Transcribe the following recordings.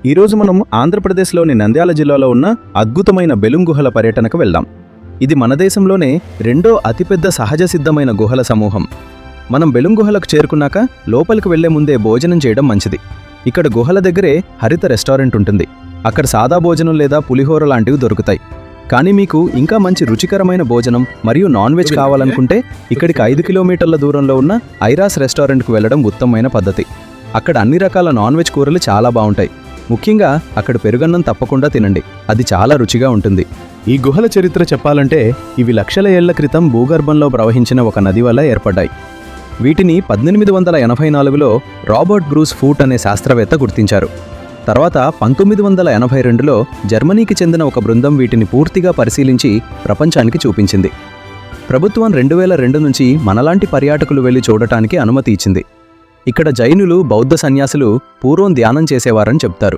ఈరోజు మనం ఆంధ్రప్రదేశ్లోని నంద్యాల జిల్లాలో ఉన్న అద్భుతమైన బెలుం గుహల పర్యటనకు వెళ్దాం. ఇది మన దేశంలోనే రెండో అతిపెద్ద సహజ సిద్ధమైన గుహల సమూహం. మనం బెలుం గుహలకు చేరుకున్నాక లోపలికి వెళ్లే ముందే భోజనం చేయడం మంచిది. ఇక్కడ గుహల దగ్గరే హరిత రెస్టారెంట్ ఉంటుంది. అక్కడ సాదా భోజనం లేదా పులిహోర లాంటివి దొరుకుతాయి. కానీ మీకు ఇంకా మంచి రుచికరమైన భోజనం మరియు నాన్ వెజ్ కావాలనుకుంటే ఇక్కడికి 5 కిలోమీటర్ల దూరంలో ఉన్న ఐరాస్ రెస్టారెంట్కు వెళ్లడం ఉత్తమమైన పద్ధతి. అక్కడ అన్ని రకాల నాన్ వెజ్ కూరలు చాలా బాగుంటాయి. ముఖ్యంగా అక్కడ పెరుగన్నం తప్పకుండా తినండి, అది చాలా రుచిగా ఉంటుంది. ఈ గుహల చరిత్ర చెప్పాలంటే ఇవి లక్షల ఏళ్ల క్రితం భూగర్భంలో ప్రవహించిన ఒక నది వల్ల ఏర్పడ్డాయి. వీటిని 1884లో రాబర్ట్ బ్రూస్ ఫూట్ అనే శాస్త్రవేత్త గుర్తించారు. తర్వాత 1982లో జర్మనీకి చెందిన ఒక బృందం వీటిని పూర్తిగా పరిశీలించి ప్రపంచానికి చూపించింది. ప్రభుత్వం 2002 నుంచి మనలాంటి పర్యాటకులు వెళ్లి చూడటానికి అనుమతి ఇచ్చింది. ఇక్కడ జైనులు, బౌద్ధ సన్యాసులు పూర్వం ధ్యానం చేసేవారని చెప్తారు.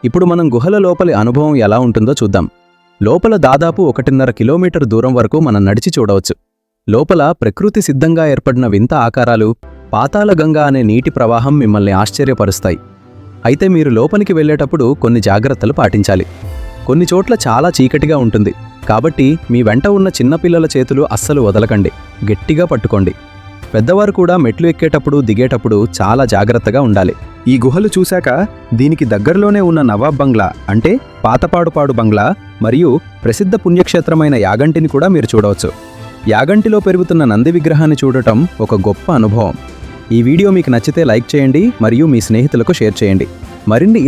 ఇప్పుడు మనం గుహల లోపలి అనుభవం ఎలా ఉంటుందో చూద్దాం. లోపల దాదాపు 1.5 కిలోమీటర్ దూరం వరకు మనం నడిచి చూడవచ్చు. లోపల ప్రకృతి సిద్ధంగా ఏర్పడిన వింత ఆకారాలు, పాతాళ గంగా అనే నీటి ప్రవాహం మిమ్మల్ని ఆశ్చర్యపరుస్తాయి. అయితే మీరు లోపలికి వెళ్లేటప్పుడు కొన్ని జాగ్రత్తలు పాటించాలి. కొన్ని చోట్ల చాలా చీకటిగా ఉంటుంది, కాబట్టి మీ వెంట ఉన్న చిన్నపిల్లల చేతులు అస్సలు వదలకండి, గట్టిగా పట్టుకోండి. పెద్దవారు కూడా మెట్లు ఎక్కేటప్పుడు, దిగేటప్పుడు చాలా జాగ్రత్తగా ఉండాలి. ఈ గుహలు చూశాక దీనికి దగ్గరలోనే ఉన్న నవాబ్ బంగ్లా అంటే పాతపాడుపాడు బంగ్లా మరియు ప్రసిద్ధ పుణ్యక్షేత్రమైన యాగంటిని కూడా మీరు చూడవచ్చు. యాగంటిలో పెరుగుతున్న నంది విగ్రహాన్ని చూడటం ఒక గొప్ప అనుభవం. ఈ వీడియో మీకు నచ్చితే లైక్ చేయండి మరియు మీ స్నేహితులకు షేర్ చేయండి. మరిన్ని